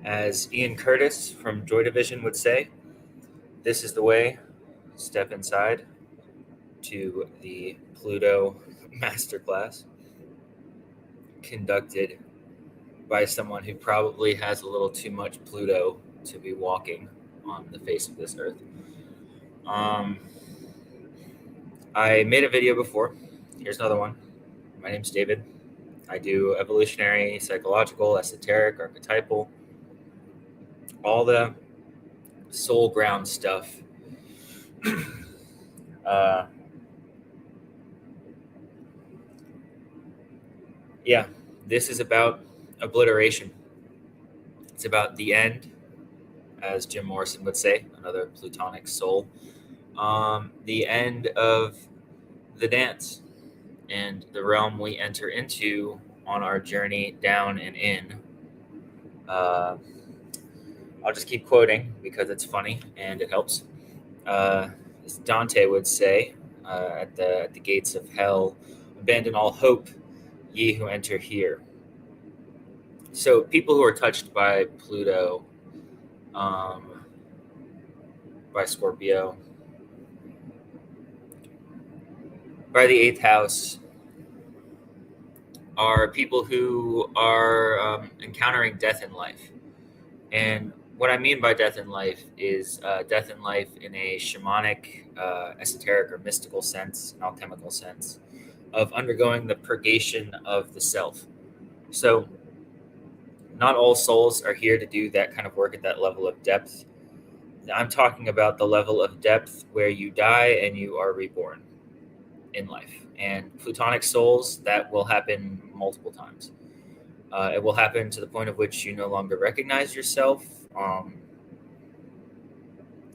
As Ian Curtis from Joy Division would say, this is the way. Step inside to the Pluto Masterclass conducted by someone who probably has a little too much Pluto to be walking on the face of this earth. Um, I made a video before. Here's another one. My name's David. I do evolutionary, psychological, esoteric, archetypal, all the soul ground stuff. uh, yeah, this is about obliteration. It's about the end, as Jim Morrison would say, another Plutonic soul. The end of the dance and the realm we enter into on our journey down and in. Uh, I'll just keep quoting because it's funny and it helps. As Dante would say, at the gates of hell, abandon all hope, ye who enter here. So people who are touched by Pluto, um, by Scorpio, by the eighth house, are people who are encountering death in life. And what I mean by death in life is death in life in a shamanic, esoteric, or mystical sense, an alchemical sense, of undergoing the purgation of the self. So, not all souls are here to do that kind of work at that level of depth. I'm talking about the level of depth where you die and you are reborn in life. And Plutonic souls, that will happen multiple times. It will happen to the point of which you no longer recognize yourself.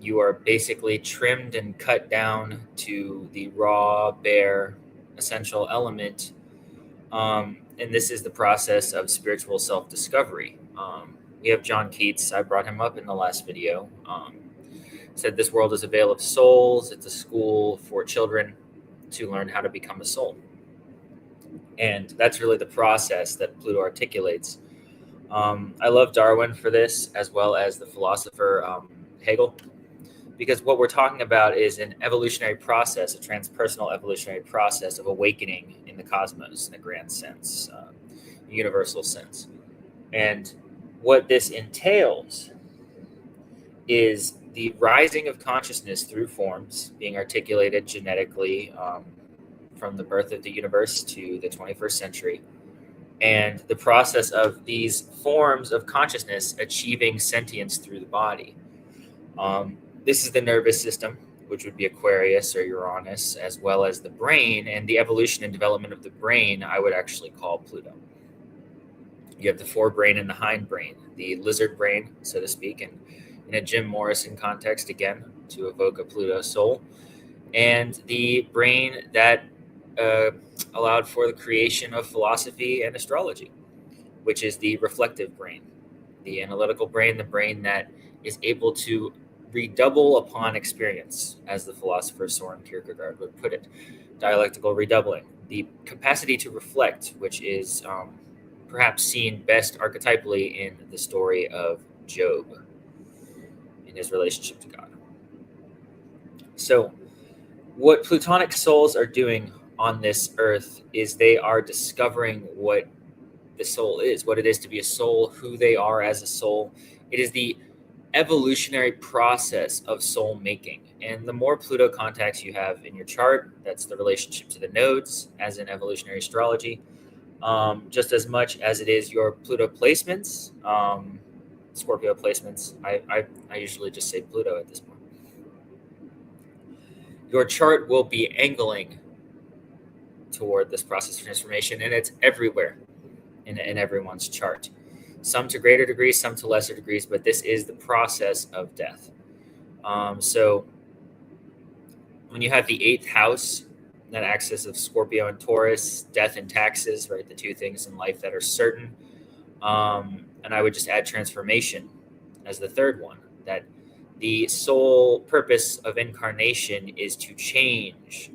You are basically trimmed and cut down to the raw, bare, essential element. And this is the process of spiritual self-discovery. We have John Keats. I brought him up in the last video. Said this world is a vale of souls. It's a school for children to learn how to become a soul. And that's really the process that Pluto articulates. I love Darwin for this, as well as the philosopher Hegel, because what we're talking about is an evolutionary process, a transpersonal evolutionary process of awakening in the cosmos in a grand sense, universal sense. And what this entails is the rising of consciousness through forms being articulated genetically from the birth of the universe to the 21st century, and the process of these forms of consciousness achieving sentience through the body. This is the nervous system, which would be Aquarius or Uranus, as well as the brain, and the evolution and development of the brain I would actually call Pluto. You have the forebrain and the hindbrain, the lizard brain, so to speak, and in a Jim Morrison context, again, to evoke a Pluto soul, and the brain that allowed for the creation of philosophy and astrology, which is the reflective brain, the analytical brain, the brain that is able to redouble upon experience, as the philosopher Soren Kierkegaard would put it, dialectical redoubling, the capacity to reflect, which is perhaps seen best archetypally in the story of Job in his relationship to God. So, what Plutonic souls are doing on this earth is they are discovering what the soul is, what it is to be a soul, who they are as a soul. It is the evolutionary process of soul making. And the more Pluto contacts you have in your chart, that's the relationship to the nodes, as in evolutionary astrology, just as much as it is your Pluto placements, Scorpio placements. I usually just say Pluto at this point. Your chart will be angling toward this process of transformation, and it's everywhere in everyone's chart. Some to greater degrees, some to lesser degrees, but this is the process of death. So when you have the eighth house, that axis of Scorpio and Taurus, death and taxes, right? The two things in life that are certain. And I would just add transformation as the third one, that the sole purpose of incarnation is to change.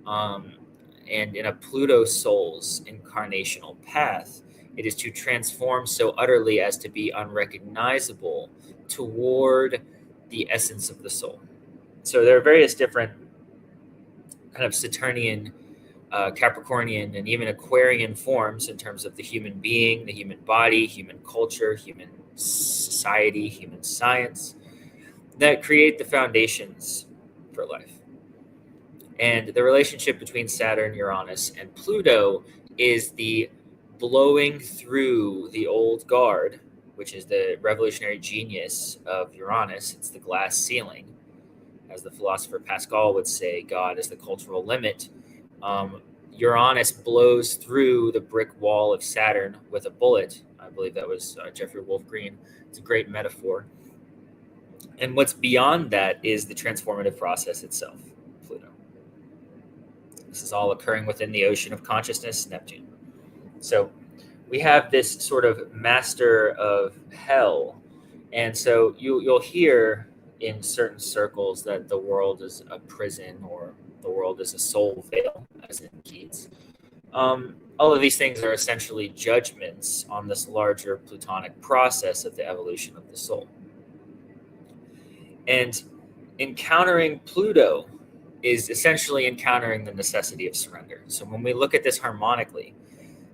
And in a Pluto soul's incarnational path, It is to transform so utterly as to be unrecognizable toward the essence of the soul. So there are various different kind of Saturnian, Capricornian, and even Aquarian forms in terms of the human being, the human body, human culture, human society, human science that create the foundations for life. And the relationship between Saturn, Uranus, and Pluto is the blowing through the old guard, which is the revolutionary genius of Uranus. It's the glass ceiling. As the philosopher Pascal would say, God is the cultural limit. Uranus blows through the brick wall of Saturn with a bullet. I believe that was Jeffrey Wolf Green. It's a great metaphor. And what's beyond that is the transformative process itself, Pluto. This is all occurring within the ocean of consciousness, Neptune. So we have this sort of master of hell. And so you'll hear in certain circles that the world is a prison or the world is a soul veil, as in Keats. All of these things are essentially judgments on this larger Plutonic process of the evolution of the soul. And encountering Pluto is essentially encountering the necessity of surrender. So when we look at this harmonically,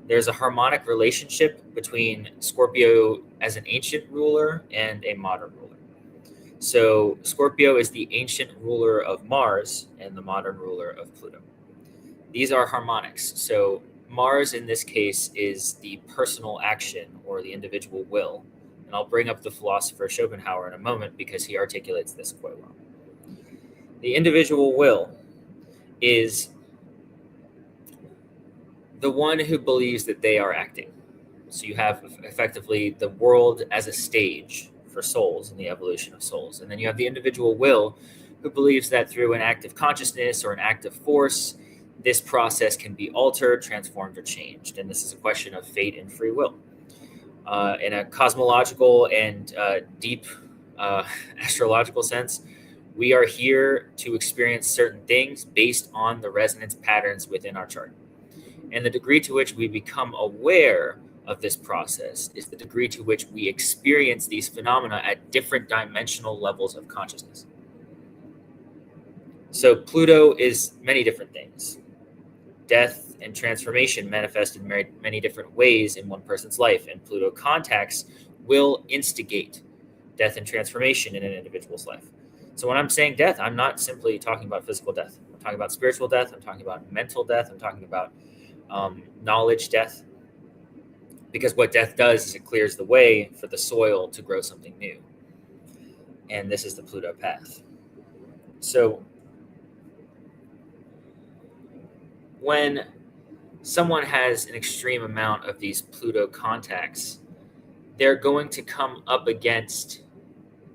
there's a harmonic relationship between Scorpio as an ancient ruler and a modern ruler. So Scorpio is the ancient ruler of Mars and the modern ruler of Pluto. These are harmonics. So Mars in this case is the personal action or the individual will. And I'll bring up the philosopher Schopenhauer in a moment because he articulates this quite well. The individual will is the one who believes that they are acting. So you have effectively the world as a stage for souls and the evolution of souls. And then you have the individual will who believes that through an act of consciousness or an act of force, this process can be altered, transformed, or changed. And this is a question of fate and free will. In a cosmological and deep astrological sense, we are here to experience certain things based on the resonance patterns within our chart. And the degree to which we become aware of this process is the degree to which we experience these phenomena at different dimensional levels of consciousness. So Pluto is many different things. Death and transformation manifest in many different ways in one person's life, and Pluto contacts will instigate death and transformation in an individual's life. So when I'm saying death, I'm not simply talking about physical death. I'm talking about spiritual death. I'm talking about mental death. I'm talking about knowledge death. Because what death does is it clears the way for the soil to grow something new. And this is the Pluto path. So when someone has an extreme amount of these Pluto contacts, they're going to come up against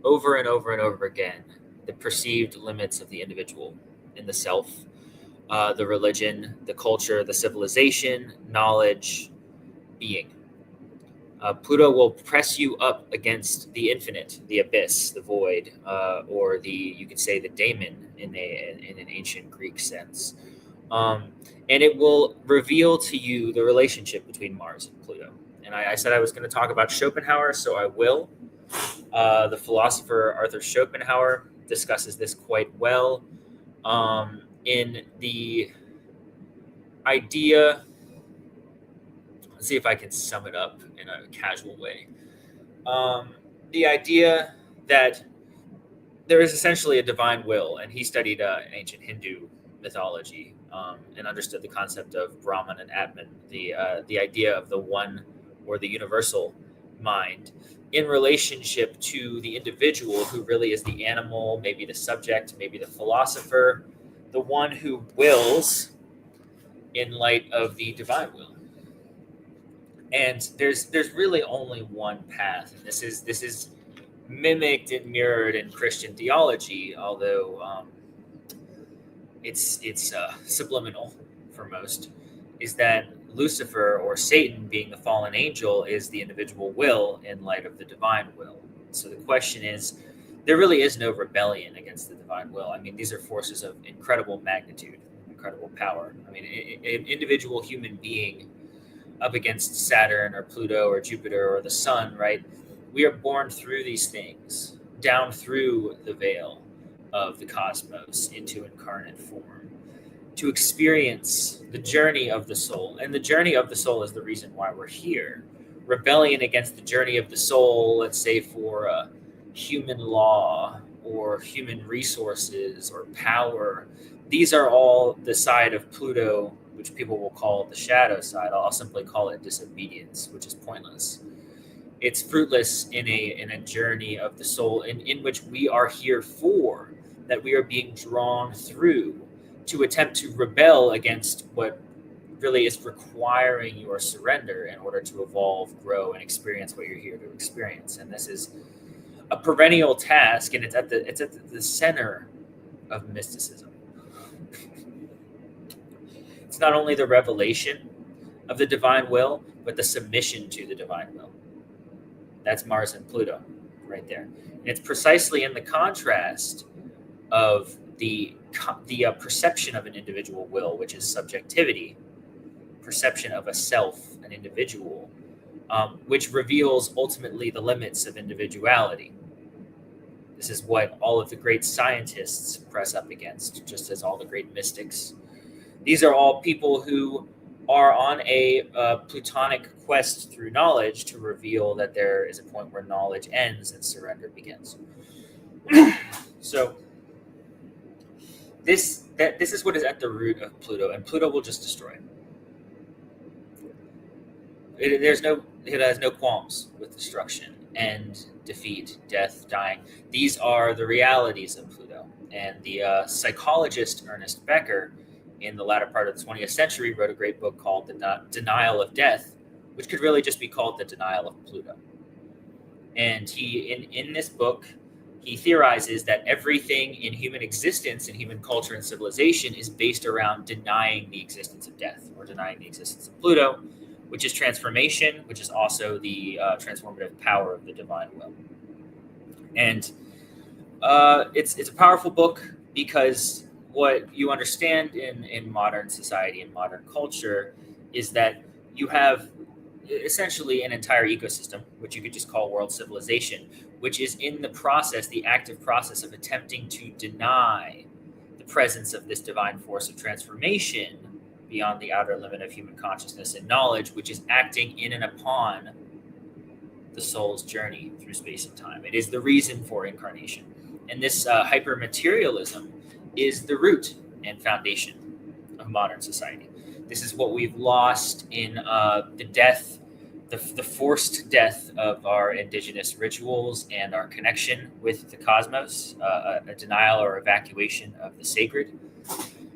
over and over and over again the perceived limits of the individual in the self, the religion, the culture, the civilization, knowledge, being. Pluto will press you up against the infinite, the abyss, the void, or you could say the daemon in an ancient Greek sense. And it will reveal to you the relationship between Mars and Pluto. And I said I was going to talk about Schopenhauer, so I will. The philosopher Arthur Schopenhauer discusses this quite well in the idea. Let's see if I can sum it up in a casual way. The idea that there is essentially a divine will, and he studied ancient Hindu mythology and understood the concept of Brahman and Atman, the idea of the one or the universal mind in relationship to the individual who really is the animal, maybe the subject, maybe the philosopher, the one who wills in light of the divine will. And there's really only one path, and this is mimicked and mirrored in Christian theology, although it's subliminal for most, is that Lucifer or Satan, being the fallen angel, is the individual will in light of the divine will. So the question is, there really is no rebellion against the divine will. I mean, these are forces of incredible magnitude, incredible power. I mean, an individual human being up against Saturn or Pluto or Jupiter or the sun, right? We are born through these things, down through the veil of the cosmos into incarnate form, to experience the journey of the soul. And the journey of the soul is the reason why we're here. Rebellion against the journey of the soul, let's say for human law or human resources or power, these are all the side of Pluto, which people will call the shadow side. I'll simply call it disobedience, which is pointless. It's fruitless in a journey of the soul in which we are here for, that we are being drawn through to attempt to rebel against what really is requiring your surrender in order to evolve, grow, and experience what you're here to experience. And this is a perennial task, and it's at the center of mysticism. It's not only the revelation of the divine will, but the submission to the divine will. That's Mars and Pluto right there. And it's precisely in the contrast of the perception of an individual will, which is subjectivity, perception of a self, an individual, which reveals ultimately the limits of individuality. This is what all of the great scientists press up against, just as all the great mystics. These are all people who are on a Plutonic quest through knowledge to reveal that there is a point where knowledge ends and surrender begins. So this is what is at the root of Pluto, and Pluto will just destroy. It has no qualms with destruction and defeat, death, dying. These are the realities of Pluto. And the psychologist Ernest Becker, in the latter part of the 20th century, wrote a great book called The Denial of Death, which could really just be called The Denial of Pluto. And he, in this book, he theorizes that everything in human existence, in human culture and civilization, is based around denying the existence of death, or denying the existence of Pluto, which is transformation, which is also the transformative power of the divine will. And it's a powerful book because what you understand in modern society and modern culture is that you have essentially an entire ecosystem, which you could just call world civilization, which is in the process, the active process of attempting to deny the presence of this divine force of transformation beyond the outer limit of human consciousness and knowledge, which is acting in and upon the soul's journey through space and time. It is the reason for incarnation. And this hypermaterialism is the root and foundation of modern society. This is what we've lost in the death, the forced death of our indigenous rituals and our connection with the cosmos, a denial or evacuation of the sacred,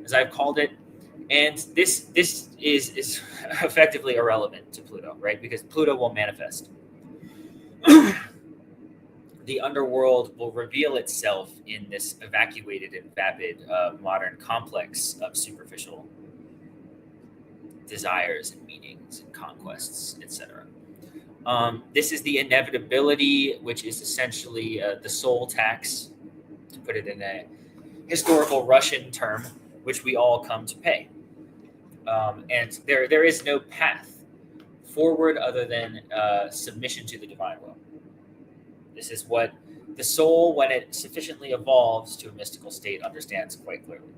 as I've called it. And this is effectively irrelevant to Pluto, right? Because Pluto will manifest. The underworld will reveal itself in this evacuated and vapid modern complex of superficial desires and meanings and conquests, etc. This is the inevitability, which is essentially the soul tax, to put it in a historical Russian term, which we all come to pay. And there is no path forward other than submission to the divine will. This is what the soul, when it sufficiently evolves to a mystical state, understands quite clearly.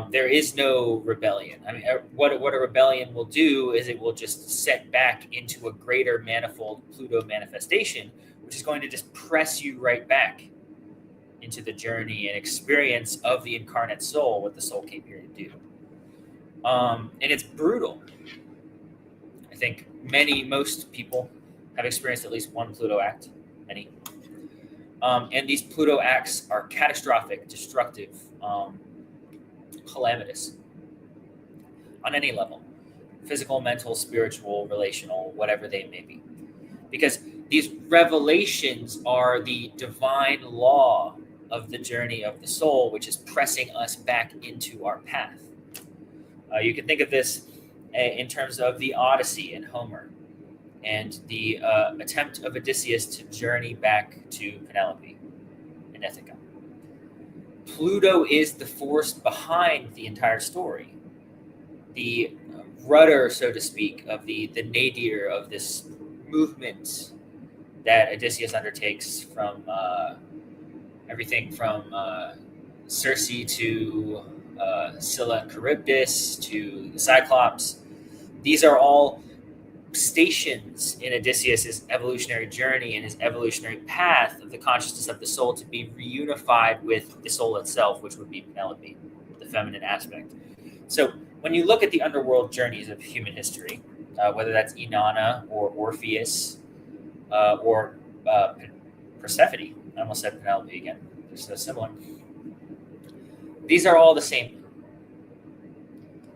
There is no rebellion. I mean, what a rebellion will do is it will just set back into a greater manifold Pluto manifestation, which is going to just press you right back into the journey and experience of the incarnate soul, what the soul came here to do. And it's brutal. I think most people have experienced at least one Pluto act, many. And these Pluto acts are catastrophic, destructive, calamitous on any level, physical, mental, spiritual, relational, whatever they may be. Because these revelations are the divine law of the journey of the soul, which is pressing us back into our path. You can think of this in terms of the Odyssey in Homer and the attempt of Odysseus to journey back to Penelope in Ithaca. Pluto is the force behind the entire story. The rudder, so to speak, of the nadir of this movement that Odysseus undertakes from everything from Circe to Scylla and Charybdis to the Cyclops. These are all stations in Odysseus's evolutionary journey and his evolutionary path of the consciousness of the soul to be reunified with the soul itself, which would be Penelope, the feminine aspect. So when you look at the underworld journeys of human history, whether that's Inanna or Orpheus or Persephone, I almost said Penelope again, they're so similar. These are all the same.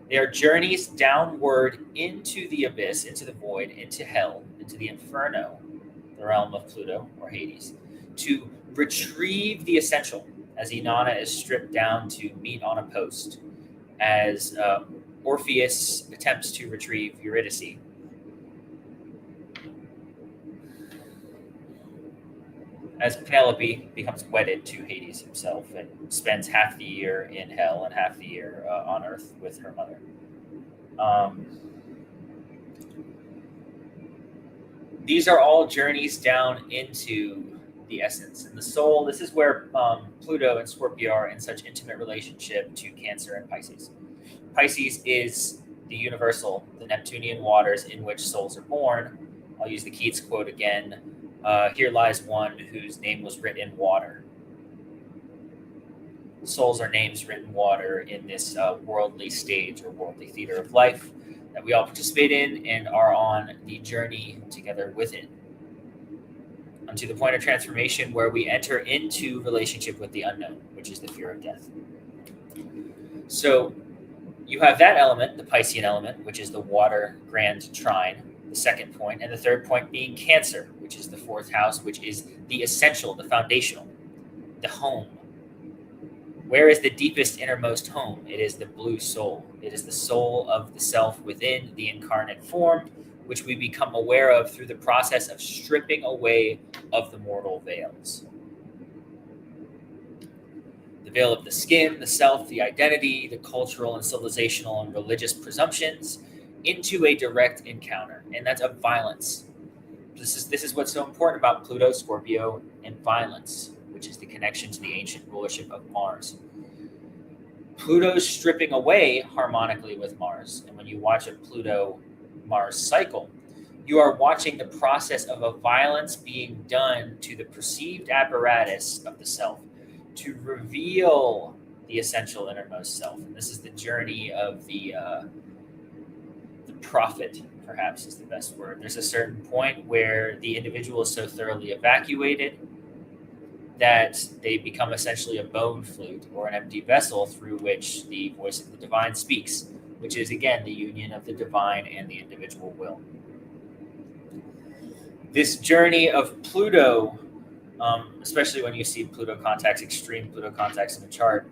They are journeys downward into the abyss, into the void, into hell, into the inferno, the realm of Pluto or Hades, to retrieve the essential, as Inanna is stripped down to meet on a post, as Orpheus attempts to retrieve Eurydice. As Penelope becomes wedded to Hades himself and spends half the year in hell and half the year on Earth with her mother. These are all journeys down into the essence. And the soul, this is where Pluto and Scorpio are in such intimate relationship to Cancer and Pisces. Pisces is the universal, the Neptunian waters in which souls are born. I'll use the Keats quote again. Here lies one whose name was written in water. Souls are names written in water in this worldly stage or worldly theater of life that we all participate in and are on the journey together with it. Unto the point of transformation where we enter into relationship with the unknown, which is the fear of death. So you have that element, the Piscean element, which is the water grand trine, the second point, and the third point being Cancer, which is the fourth house, which is the essential, the foundational, the home. Where is the deepest, innermost home? It is the blue soul. It is the soul of the self within the incarnate form, which we become aware of through the process of stripping away of the mortal veils. The veil of the skin, the self, the identity, the cultural and civilizational and religious presumptions, into a direct encounter, and that's of violence. This is what's so important about Pluto, Scorpio, and violence, which is the connection to the ancient rulership of Mars. Pluto's stripping away harmonically with Mars, and when you watch a Pluto-Mars cycle, you are watching the process of a violence being done to the perceived apparatus of the self to reveal the essential innermost self. And this is the journey of the prophet, perhaps is the best word. There's a certain point where the individual is so thoroughly evacuated that they become essentially a bone flute or an empty vessel through which the voice of the divine speaks, which is, again, the union of the divine and the individual will. This journey of Pluto, especially when you see Pluto contacts, extreme Pluto contacts in the chart,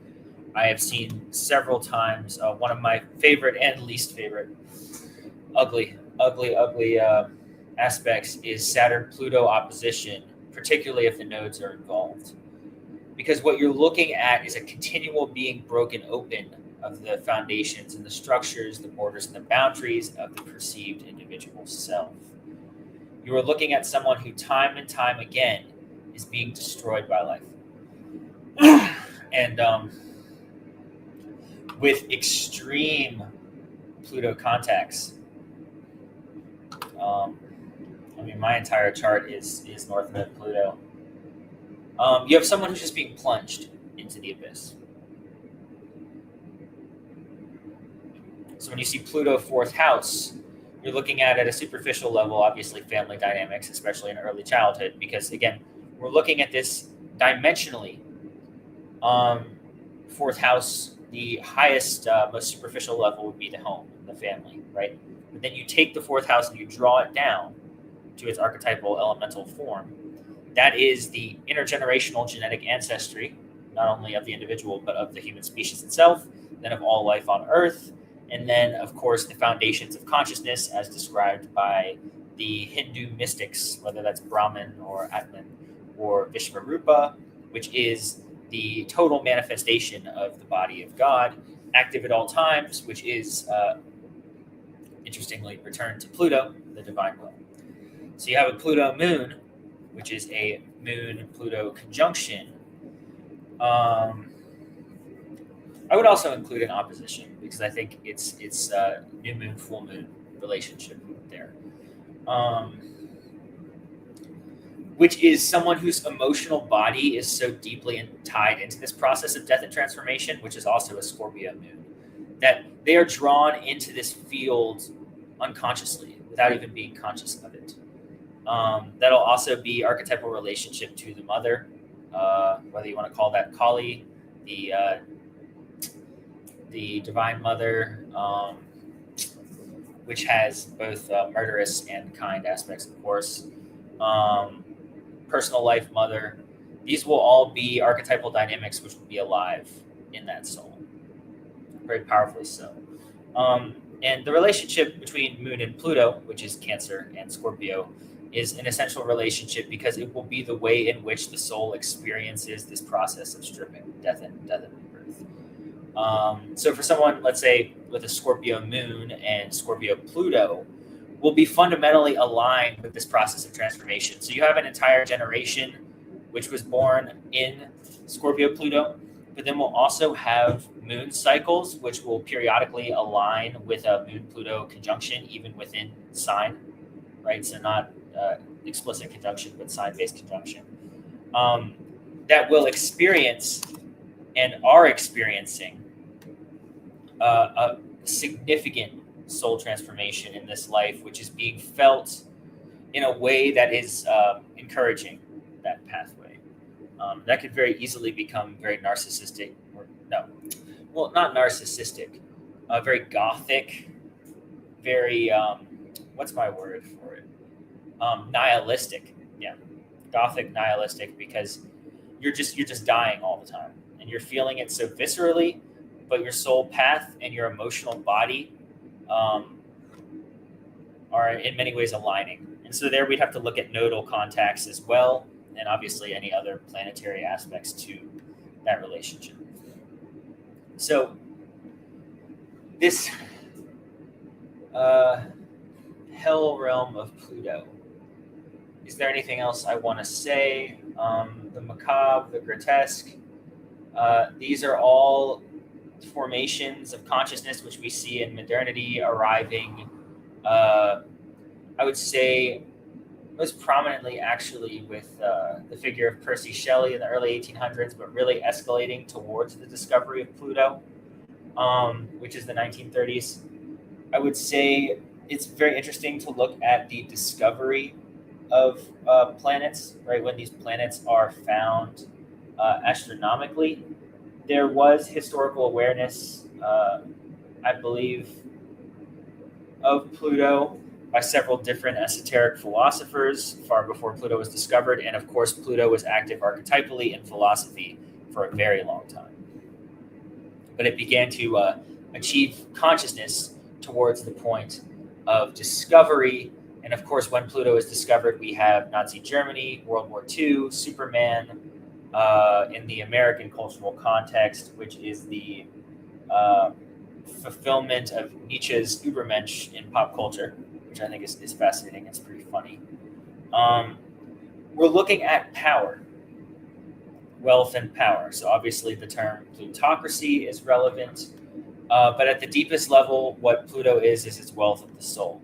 I have seen several times. One of my favorite and least favorite ugly aspects is Saturn-Pluto opposition, particularly if the nodes are involved. Because what you're looking at is a continual being broken open of the foundations and the structures, the borders and the boundaries of the perceived individual self. You are looking at someone who time and time again is being destroyed by life. And with extreme Pluto contacts, my entire chart is north of Pluto. You have someone who's just being plunged into the abyss. So when you see Pluto fourth house, you're looking at a superficial level, obviously family dynamics, especially in early childhood, because again, we're looking at this dimensionally. Fourth house, the highest, most superficial level would be the home, the family, right? But then you take the fourth house and you draw it down to its archetypal elemental form. That is the intergenerational genetic ancestry, not only of the individual, but of the human species itself, then of all life on Earth, and then, of course, the foundations of consciousness as described by the Hindu mystics, whether that's Brahman or Atman or Vishvarupa, which is the total manifestation of the body of God, active at all times, which is interestingly, return to Pluto, the divine will. So you have a Pluto moon, which is a moon-Pluto conjunction. I would also include an opposition because I think it's new moon, full moon relationship there. Um, which is someone whose emotional body is so deeply tied into this process of death and transformation, which is also a Scorpio moon, that they are drawn into this field unconsciously without even being conscious of it. That'll also be archetypal relationship to the mother, whether you want to call that Kali, the divine mother, which has both murderous and kind aspects, of course. Personal life mother. These will all be archetypal dynamics which will be alive in that soul, very powerfully so. And the relationship between Moon and Pluto, which is Cancer and Scorpio, is an essential relationship because it will be the way in which the soul experiences this process of stripping, death and rebirth. So for someone, let's say, with a Scorpio Moon and Scorpio Pluto, will be fundamentally aligned with this process of transformation. So you have an entire generation which was born in Scorpio Pluto, but then we'll also have moon cycles which will periodically align with a moon Pluto conjunction, even within sign, right? So not explicit conjunction, but sign-based conjunction, that will experience and are experiencing a significant soul transformation in this life, which is being felt in a way that is encouraging that pathway. That could very easily become very narcissistic, or no, well, not narcissistic, very gothic, very what's my word for it? Nihilistic. Yeah, gothic, nihilistic, because you're just dying all the time, and you're feeling it so viscerally, but your soul path and your emotional body are in many ways aligning. And so there we'd have to look at nodal contacts as well, and obviously any other planetary aspects to that relationship. So this hell realm of Pluto, is there anything else I want to say? The macabre, the grotesque, these are all formations of consciousness which we see in modernity arriving, I would say, most prominently actually with the figure of Percy Shelley in the early 1800s, but really escalating towards the discovery of Pluto, which is the 1930s. I would say it's very interesting to look at the discovery of planets, right? When these planets are found astronomically, there was historical awareness, I believe, of Pluto by several different esoteric philosophers far before Pluto was discovered. And of course, Pluto was active archetypally in philosophy for a very long time. But it began to achieve consciousness towards the point of discovery. And of course, when Pluto is discovered, we have Nazi Germany, World War II, Superman, in the American cultural context, which is the fulfillment of Nietzsche's Übermensch in pop culture, which I think is fascinating. It's pretty funny. We're looking at power, wealth and power. So obviously the term plutocracy is relevant, but at the deepest level, what Pluto is its wealth of the soul.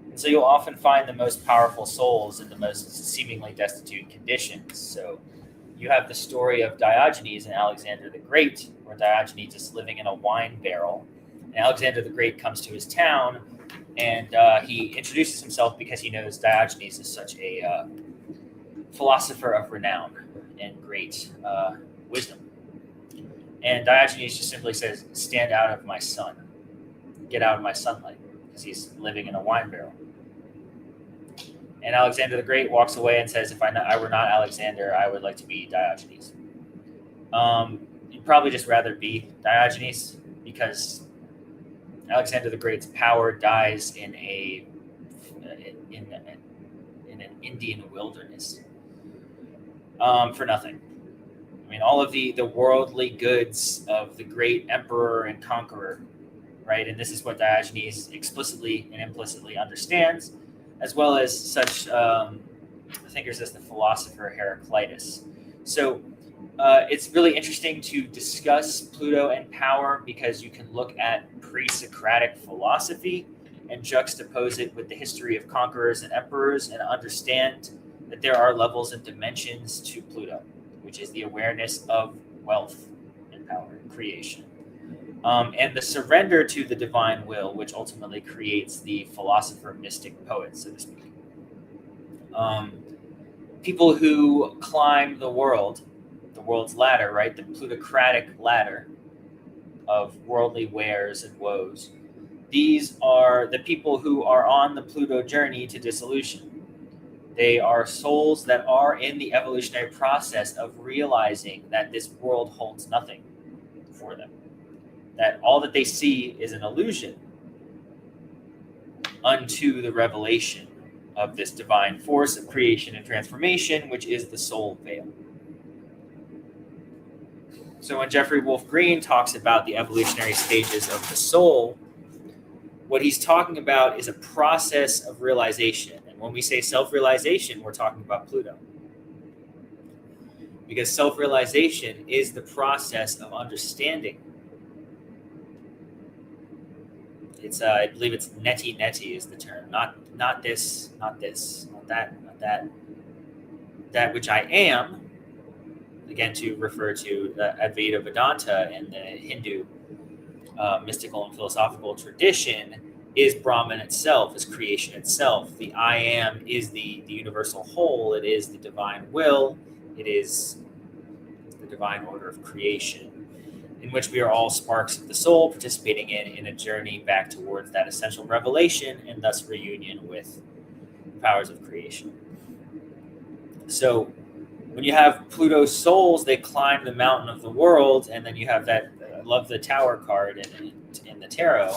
And so you'll often find the most powerful souls in the most seemingly destitute conditions. So you have the story of Diogenes and Alexander the Great, where Diogenes is living in a wine barrel. And Alexander the Great comes to his town, and he introduces himself because he knows Diogenes is such a philosopher of renown and great wisdom. And Diogenes just simply says, "Stand out of my sun. Get out of my sunlight," because he's living in a wine barrel. And Alexander the Great walks away and says, "If I were not Alexander, I would like to be Diogenes." You'd probably just rather be Diogenes, because Alexander the Great's power dies in an Indian wilderness for nothing. I mean, all of the worldly goods of the great emperor and conqueror, right? And this is what Diogenes explicitly and implicitly understands, as well as such thinkers as the philosopher Heraclitus. So it's really interesting to discuss Pluto and power because you can look at pre-Socratic philosophy and juxtapose it with the history of conquerors and emperors and understand that there are levels and dimensions to Pluto, which is the awareness of wealth and power and creation. And the surrender to the divine will, which ultimately creates the philosopher, mystic, poet, so to speak. People who climb the world's ladder, right? The plutocratic ladder of worldly wares and woes. These are the people who are on the Pluto journey to dissolution. They are souls that are in the evolutionary process of realizing that this world holds nothing for them. That all that they see is an illusion unto the revelation of this divine force of creation and transformation, which is the soul veil. So when Jeffrey Wolf Green talks about the evolutionary stages of the soul, what he's talking about is a process of realization. And when we say self-realization, we're talking about Pluto. Because self-realization is the process of understanding. It's I believe it's neti is the term. Not this, not that, not that. That which I am, again to refer to Advaita Vedanta and the Hindu mystical and philosophical tradition, is Brahman itself, is creation itself. The I am is the universal whole. It is the divine will. It is the divine order of creation, in which we are all sparks of the soul participating in a journey back towards that essential revelation and thus reunion with the powers of creation. So when you have Pluto's souls, they climb the mountain of the world, and then you have that, I love the Tower card in the tarot,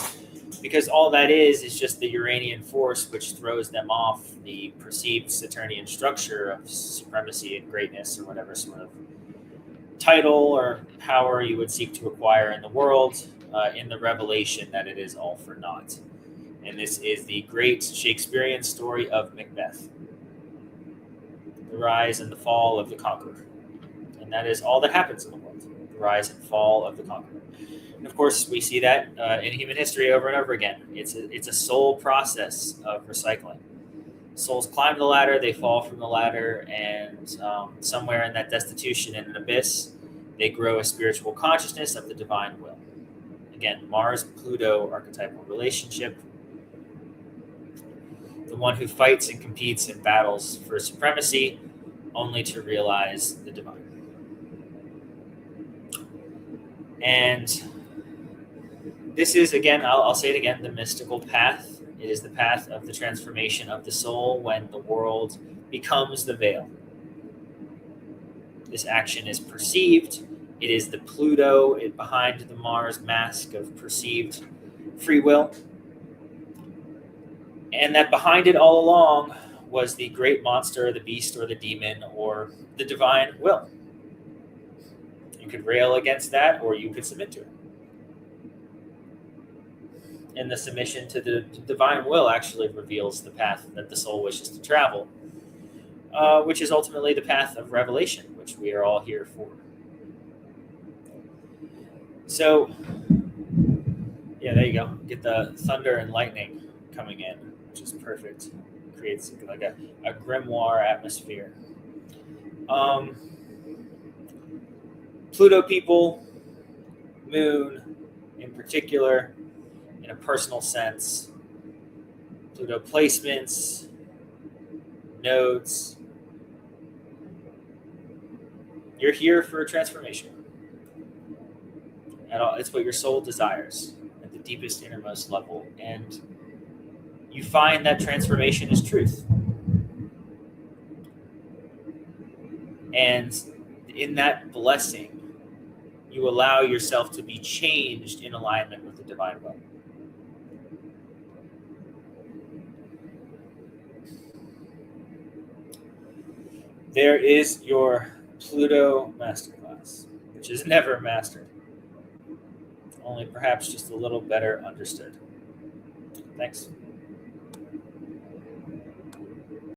because all that is just the Uranian force which throws them off the perceived Saturnian structure of supremacy and greatness, or whatever sort of title or power you would seek to acquire in the world, in the revelation that it is all for naught. And this is the great Shakespearean story of Macbeth, the rise and the fall of the conqueror. And that is all that happens in the world, the rise and fall of the conqueror. And of course, we see that in human history over and over again. It's a soul process of recycling. Souls climb the ladder, they fall from the ladder, and somewhere in that destitution in an abyss, they grow a spiritual consciousness of the divine will. Again, Mars-Pluto archetypal relationship. The one who fights and competes and battles for supremacy, only to realize the divine. And this is, again, I'll say it again, the mystical path. It is the path of the transformation of the soul when the world becomes the veil. This action is perceived. It is the Pluto behind the Mars mask of perceived free will. And that behind it all along was the great monster, the beast, or the demon, or the divine will. You could rail against that, or you could submit to it. And the submission to the divine will actually reveals the path that the soul wishes to travel, which is ultimately the path of revelation, which we are all here for. So, yeah, there you go. Get the thunder and lightning coming in, which is perfect. Creates like a grimoire atmosphere. Pluto people, Moon in particular, in a personal sense, Pluto placements, nodes. You're here for a transformation. It's what your soul desires at the deepest, innermost level. And you find that transformation is truth. And in that blessing, you allow yourself to be changed in alignment with the divine will. There is your Pluto masterclass, which is never mastered. only perhaps just a little better understood. Thanks.